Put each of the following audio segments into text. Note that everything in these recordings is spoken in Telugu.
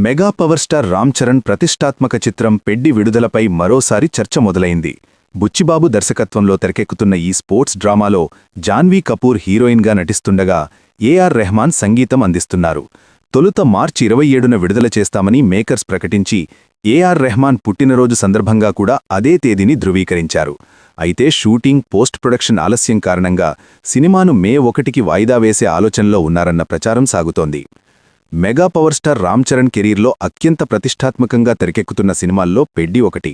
Mega power star Ram Charan ప్రతిష్టాత్మక చిత్రం పెడ్డి విడుదలపై మరోసారి చర్చ మొదలైంది. బుచ్చిబాబు దర్శకత్వంలో తెరకెక్కుతున్న ఈ స్పోర్ట్స్ డ్రామాలో జాన్వీ కపూర్ హీరోయిన్గా నటిస్తుండగా ఏఆర్ రెహమాన్ సంగీతం అందిస్తున్నారు. తొలుత మార్చి 27న విడుదల చేస్తామని మేకర్స్ ప్రకటించి ఏఆర్ రెహమాన్ పుట్టినరోజు సందర్భంగా కూడా అదే తేదీని ధృవీకరించారు. అయితే షూటింగ్, పోస్ట్ ప్రొడక్షన్ ఆలస్యం కారణంగా సినిమాను మే 1కి వాయిదా వేసే ఆలోచనలో ఉన్నారన్న ప్రచారం సాగుతోంది. Mega power star Ram Charan కెరీర్లో అత్యంత ప్రతిష్టాత్మకంగా తెరకెక్కుతున్న సినిమాల్లో పెడ్డి ఒకటి.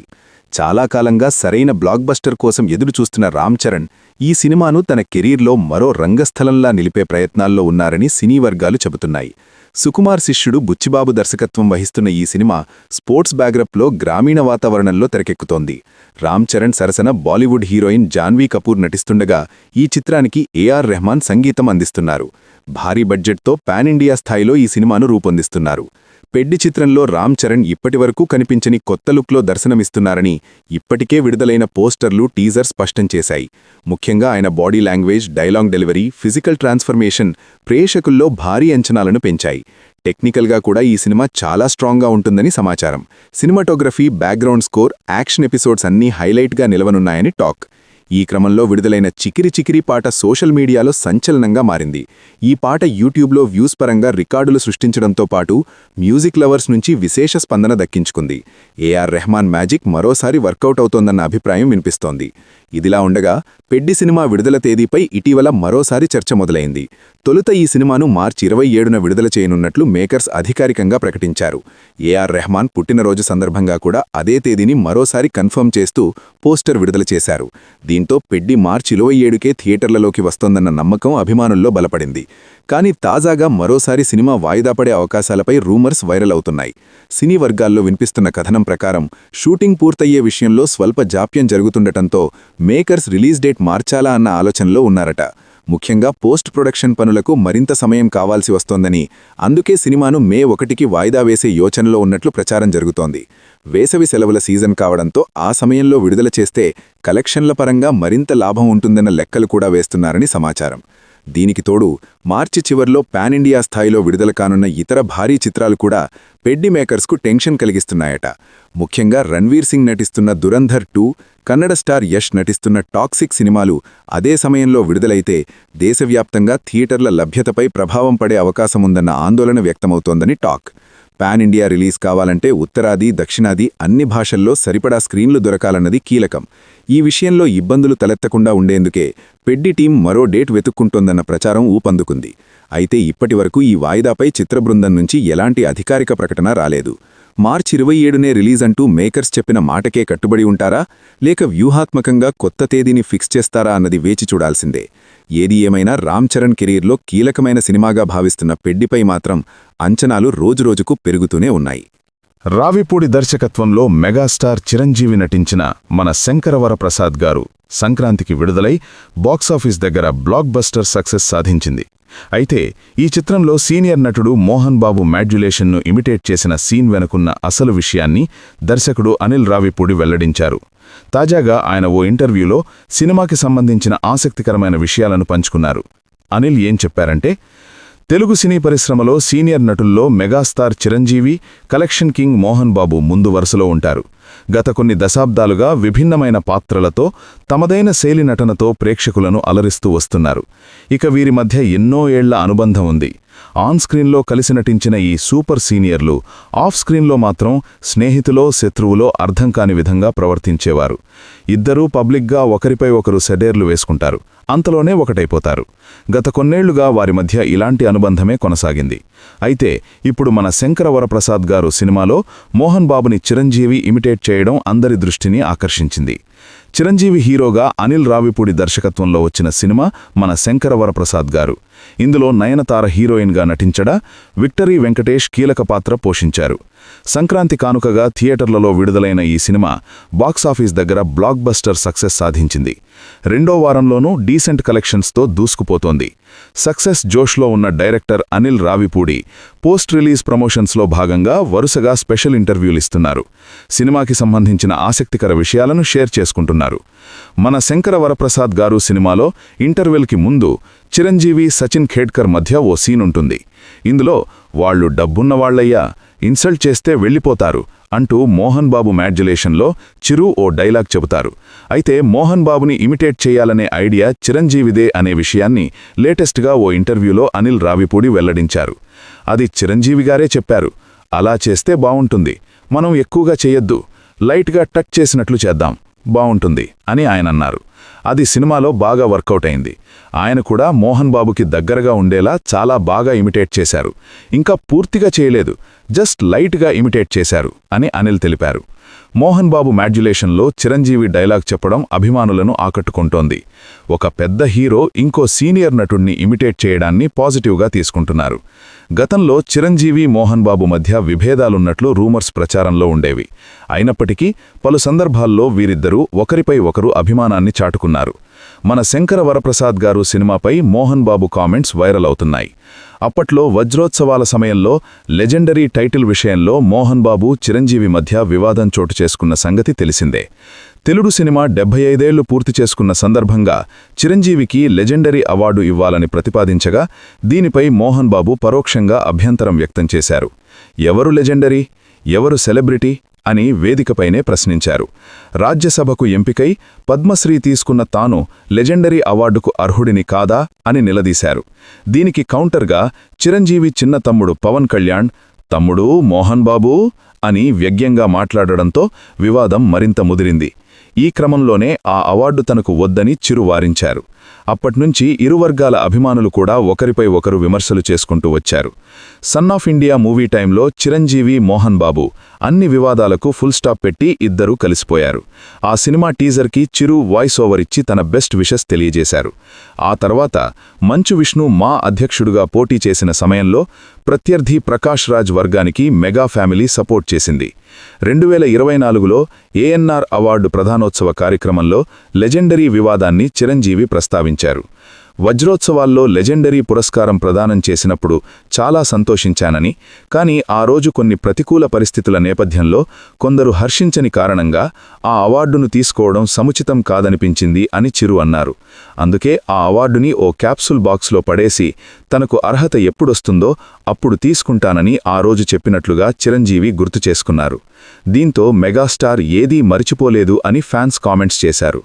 చాలా కాలంగా సరైన బ్లాక్ బస్టర్ కోసం ఎదురుచూస్తున్న రామ్ చరణ్ ఈ సినిమాను తన కెరీర్లో మరో రంగస్థలంలా నిలిపే ప్రయత్నాల్లో ఉన్నారని సినీ వర్గాలు చెబుతున్నాయి. సుకుమార్ శిష్యుడు బుచ్చిబాబు దర్శకత్వం వహిస్తున్న ఈ సినిమా స్పోర్ట్స్ బ్యాక్డ్రాప్లో గ్రామీణ వాతావరణంలో తెరకెక్కుతోంది. రామ్ చరణ్ సరసన బాలీవుడ్ హీరోయిన్ జాన్వీ కపూర్ నటిస్తుండగా ఈ చిత్రానికి ఏఆర్ రెహమాన్ సంగీతం అందిస్తున్నారు. భారీ బడ్జెట్తో పాన్ ఇండియా స్థాయిలో ఈ సినిమాను రూపొందిస్తున్నారు. పెడ్డి చిత్రంలో రామ్ చరణ్ ఇప్పటివరకు కనిపించని కొత్త లుక్లో దర్శనమిస్తున్నారని ఇప్పటికే విడుదలైన పోస్టర్లు, టీజర్ స్పష్టం చేశాయి. ముఖ్యంగా ఆయన body language, dialogue delivery, physical transformation ప్రేక్షకుల్లో భారీ అంచనాలను పెంచాయి. టెక్నికల్గా కూడా ఈ సినిమా చాలా స్ట్రాంగ్గా ఉంటుందని సమాచారం. Cinematography, background score, action episodes అన్నీ హైలైట్గా నిలవనున్నాయని టాక్. ఈ క్రమంలో విడుదలైన చికిరి చికిరి పాట సోషల్ మీడియాలో సంచలనంగా మారింది. ఈ పాట యూట్యూబ్లో వ్యూస్ పరంగా రికార్డులు సృష్టించడంతో పాటు మ్యూజిక్ లవర్స్ నుంచి విశేష స్పందన దక్కించుకుంది. ఏఆర్ రెహమాన్ మ్యాజిక్ మరోసారి వర్కౌట్ అవుతోందన్న అభిప్రాయం వినిపిస్తోంది. ఇదిలా ఉండగా పెడ్డి సినిమా విడుదల తేదీపై ఇటీవల మరోసారి చర్చ మొదలైంది. తొలుత ఈ సినిమాను మార్చి 27న విడుదల చేయనున్నట్లు మేకర్స్ అధికారికంగా ప్రకటించారు. ఏఆర్ రెహమాన్ పుట్టినరోజు సందర్భంగా కూడా అదే తేదీని మరోసారి కన్ఫర్మ్ చేస్తూ పోస్టర్ విడుదల చేశారు. దీంతో పెడ్డి మార్చి 27కే థియేటర్లలోకి వస్తోందన్న నమ్మకం అభిమానుల్లో బలపడింది. కానీ తాజాగా మరోసారి సినిమా వాయిదా పడే అవకాశాలపై రూమర్స్ వైరల్ అవుతున్నాయి. సినీ వర్గాల్లో వినిపిస్తున్న కథనం ప్రకారం షూటింగ్ పూర్తయ్యే విషయంలో స్వల్ప జాప్యం జరుగుతుండటంతో మేకర్స్ రిలీజ్ డేట్ మార్చాలా అన్న ఆలోచనలో ఉన్నారట. ముఖ్యంగా పోస్ట్ ప్రొడక్షన్ పనులకు మరింత సమయం కావాల్సి వస్తోందని, అందుకే సినిమాను మే 1కి వాయిదా వేసే యోచనలో ఉన్నట్లు ప్రచారం జరుగుతోంది. వేసవి సెలవుల సీజన్ కావడంతో ఆ సమయంలో విడుదల చేస్తే కలెక్షన్ల పరంగా మరింత లాభం ఉంటుందన్న లెక్కలు కూడా వేస్తున్నారని సమాచారం. దీనికి తోడు మార్చి చివర్లో పాన్ ఇండియా స్థాయిలో విడుదల కానున్న ఇతర భారీ చిత్రాలు కూడా పెడ్డి మేకర్స్కు టెన్షన్ కలిగిస్తున్నాయట. ముఖ్యంగా రణ్వీర్ సింగ్ నటిస్తున్న దురంధర్ 2, కన్నడ స్టార్ యష్ నటిస్తున్న టాక్సిక్ సినిమాలు అదే సమయంలో విడుదలైతే దేశవ్యాప్తంగా థియేటర్ల లభ్యతపై ప్రభావం పడే అవకాశముందన్న ఆందోళన వ్యక్తమవుతోందని టాక్. పాన్ ఇండియా రిలీజ్ కావాలంటే ఉత్తరాది, దక్షిణాది అన్ని భాషల్లో సరిపడా స్క్రీన్లు దొరకాలన్నది కీలకం. ఈ విషయంలో ఇబ్బందులు తలెత్తకుండా ఉండేందుకే పెడ్డి టీం మరో డేట్ వెతుక్కుంటోందన్న ప్రచారం ఊపందుకుంది. అయితే ఇప్పటివరకు ఈ వాయిదాపై చిత్రబృందం నుంచి ఎలాంటి అధికారిక ప్రకటన రాలేదు. మార్చి 27నే రిలీజ్ అంటూ మేకర్స్ చెప్పిన మాటకే కట్టుబడి ఉంటారా, లేక వ్యూహాత్మకంగా కొత్త తేదీని ఫిక్స్ చేస్తారా అన్నది వేచి చూడాల్సిందే. ఏది ఏమైనా రామ్ చరణ్ కెరీర్లో కీలకమైన సినిమాగా భావిస్తున్న పెడ్డిపై మాత్రం అంచనాలు రోజురోజుకు పెరుగుతూనే ఉన్నాయి. రావిపూడి దర్శకత్వంలో మెగాస్టార్ చిరంజీవి నటించిన మన శంకరవరప్రసాద్ గారు సంక్రాంతికి విడుదలై బాక్సాఫీస్ దగ్గర బ్లాక్ బస్టర్ సక్సెస్ సాధించింది. అయితే ఈ చిత్రంలో సీనియర్ నటుడు మోహన్ బాబు మాడ్యులేషన్ను ఇమిటేట్ చేసిన సీన్ వెనుకున్న అసలు విషయాన్ని దర్శకుడు అనిల్ రావిపూడి వెల్లడించారు. తాజాగా ఆయన ఓ ఇంటర్వ్యూలో సినిమాకి సంబంధించిన ఆసక్తికరమైన విషయాలను పంచుకున్నారు. అనిల్ ఏం చెప్పారంటే, తెలుగు సినీ పరిశ్రమలో సీనియర్ నటుల్లో megastar Chiranjeevi, collection king Mohan Babu ముందు వరుసలో ఉంటారు. గత కొన్ని దశాబ్దాలుగా విభిన్నమైన పాత్రలతో తమదైన శైలి నటనతో ప్రేక్షకులను అలరిస్తూ వస్తున్నారు. ఇక వీరి మధ్య ఎన్నో ఏళ్ల అనుబంధం ఉంది. ఆన్ స్క్రీన్లో కలిసి నటించిన ఈ సూపర్ సీనియర్లు ఆఫ్ స్క్రీన్లో మాత్రం స్నేహితులో శత్రువులో అర్థం కాని విధంగా ప్రవర్తించేవారు. ఇద్దరూ పబ్లిక్గా ఒకరిపై ఒకరు సెడేర్లు వేసుకుంటారు, అంతలోనే ఒకటైపోతారు. గత కొన్నేళ్లుగా వారి మధ్య ఇలాంటి అనుబంధమే కొనసాగింది. అయితే ఇప్పుడు మన శంకరవరప్రసాద్ గారు సినిమాలో మోహన్ బాబుని చిరంజీవి ఇమిటేట్ చేయడం అందరి దృష్టిని ఆకర్షించింది. చిరంజీవి హీరోగా అనిల్ రావిపూడి దర్శకత్వంలో వచ్చిన సినిమా మన శంకరవరప్రసాద్ గారు. ఇందులో నయనతార హీరోయిన్గా నటించడా, విక్టరీ వెంకటేష్ కీలక పాత్ర పోషించారు. సంక్రాంతి కానుకగా థియేటర్లలో విడుదలైన ఈ సినిమా బాక్సాఫీస్ దగ్గర బ్లాక్ బస్టర్ సక్సెస్ సాధించింది. రెండో వారంలోనూ డీసెంట్ కలెక్షన్స్తో దూసుకుపోతోంది. సక్సెస్ జోష్లో ఉన్న director Anil Ravipudi post release ప్రమోషన్స్లో భాగంగా వరుసగా స్పెషల్ ఇంటర్వ్యూలిస్తున్నారు. సినిమాకి సంబంధించిన ఆసక్తికర విషయాలను షేర్ చేసుకుంటున్నారు. మన శంకరవరప్రసాద్ గారు సినిమాలో ఇంటర్వెల్కి ముందు చిరంజీవి, సచిన్ ఖేడ్కర్ మధ్య ఓ సీన్ ఉంటుంది. ఇందులో వాళ్ళు డబ్బున్నవాళ్లయ్యా, ఇన్సల్ట్ చేస్తే వెళ్ళిపోతారు అంటూ మోహన్ బాబు మాడ్యులేషన్లో చిరు ఓ డైలాగ్ చెబుతారు. అయితే మోహన్ బాబుని ఇమిటేట్ చేయాలనే ఐడియా చిరంజీవిదే అనే విషయాన్ని లేటెస్ట్గా ఓ ఇంటర్వ్యూలో అనిల్ రావిపూడి వెల్లడించారు. అది చిరంజీవిగారే చెప్పారు. అలా చేస్తే బావుంటుంది, మనం ఎక్కువగా చేయొద్దు, లైట్గా టచ్ చేసినట్లు చేద్దాం, బావుంటుంది అని ఆయన అన్నారు. అది సినిమాలో బాగా వర్కౌట్ అయింది. ఆయన కూడా మోహన్ బాబుకి దగ్గరగా ఉండేలా చాలా బాగా ఇమిటేట్ చేశారు. ఇంకా పూర్తిగా చేయలేదు, జస్ట్ లైట్గా ఇమిటేట్ చేశారు అని అనిల్ తెలిపారు. మోహన్ బాబు మాడ్యులేషన్లో చిరంజీవి డైలాగ్ చెప్పడం అభిమానులను ఆకట్టుకుంటోంది. ఒక పెద్ద హీరో ఇంకో సీనియర్ నటుణ్ణి ఇమిటేట్ చేయడాన్ని పాజిటివ్గా తీసుకుంటున్నారు. గతంలో చిరంజీవి మోహన్ బాబు మధ్య విభేదాలున్నట్లు రూమర్స్ ప్రచారంలో ఉండేవి. అయినప్పటికీ పలు సందర్భాల్లో వీరిద్దరూ ఒకరిపై ఒకరు అభిమానాన్ని చాటుకున్నారు. మన శంకర వరప్రసాద్ గారు సినిమాపై మోహన్ బాబు కామెంట్స్ వైరల్ అవుతున్నాయి. అప్పట్లో వజ్రోత్సవాల సమయంలో లెజెండరీ టైటిల్ విషయంలో మోహన్ బాబు చిరంజీవి మధ్య వివాదం చోటు చేసుకున్న సంగతి తెలిసిందే. తెలుగు సినిమా 75 ఏళ్లు పూర్తి చేసుకున్న సందర్భంగా చిరంజీవికి లెజెండరీ అవార్డు ఇవ్వాలని ప్రతిపాదించగా దీనిపై మోహన్ బాబు పరోక్షంగా అభ్యంతరం వ్యక్తం చేశారు. ఎవరు లెజెండరీ, ఎవరు సెలబ్రిటీ అని వేదికపైనే ప్రశ్నించారు. రాజ్యసభకు ఎంపికై పద్మశ్రీ తీసుకున్న తాను లెజెండరీ అవార్డుకు అర్హుడిని కాదా అని నిలదీశారు. దీనికి కౌంటర్గా చిరంజీవి చిన్న తమ్ముడు పవన్ కళ్యాణ్ తమ్ముడు మోహన్ బాబు అని వ్యంగ్యంగా మాట్లాడడంతో వివాదం మరింత ముదిరింది. ఈ క్రమంలోనే ఆ అవార్డు తనకు వద్దని చిరు వారించారు. అప్పట్నుంచి ఇరు వర్గాల అభిమానులు కూడా ఒకరిపై ఒకరు విమర్శలు చేసుకుంటూ వచ్చారు. సన్ ఆఫ్ ఇండియా మూవీ టైంలో చిరంజీవి మోహన్ బాబు అన్ని వివాదాలకు ఫుల్ స్టాప్ పెట్టి ఇద్దరూ కలిసిపోయారు. ఆ సినిమా టీజర్కి చిరు వాయిస్ ఓవర్ ఇచ్చి తన బెస్ట్ విషెస్ తెలియజేశారు. ఆ తర్వాత మంచు విష్ణు మా అధ్యక్షుడుగా పోటీ చేసిన సమయంలో ప్రత్యర్థి ప్రకాష్ రాజ్ వర్గానికి మెగా ఫ్యామిలీ సపోర్ట్ చేసింది. 2024లో ఏఎన్ఆర్ అవార్డు ప్రధానోత్సవ కార్యక్రమంలో లెజెండరీ వివాదాన్ని చిరంజీవి ప్రస్తావించారు. వజ్రోత్సవాల్లో లెజెండరీ పురస్కారం ప్రదానం చేసినప్పుడు చాలా సంతోషించానని, కానీ ఆ రోజు కొన్ని ప్రతికూల పరిస్థితుల నేపథ్యంలో కొందరు హర్షించని కారణంగా ఆ అవార్డును తీసుకోవడం సముచితం కాదనిపించింది అని చిరు అన్నారు. అందుకే ఆ అవార్డుని ఓ క్యాప్సూల్ బాక్స్లో పడేసి తనకు అర్హత ఎప్పుడొస్తుందో అప్పుడు తీసుకుంటానని ఆ రోజు చెప్పినట్లుగా చిరంజీవి గుర్తు చేసుకున్నారు. దీంతో మెగాస్టార్ ఏదీ మరిచిపోలేదు అని ఫ్యాన్స్ కామెంట్స్ చేశారు.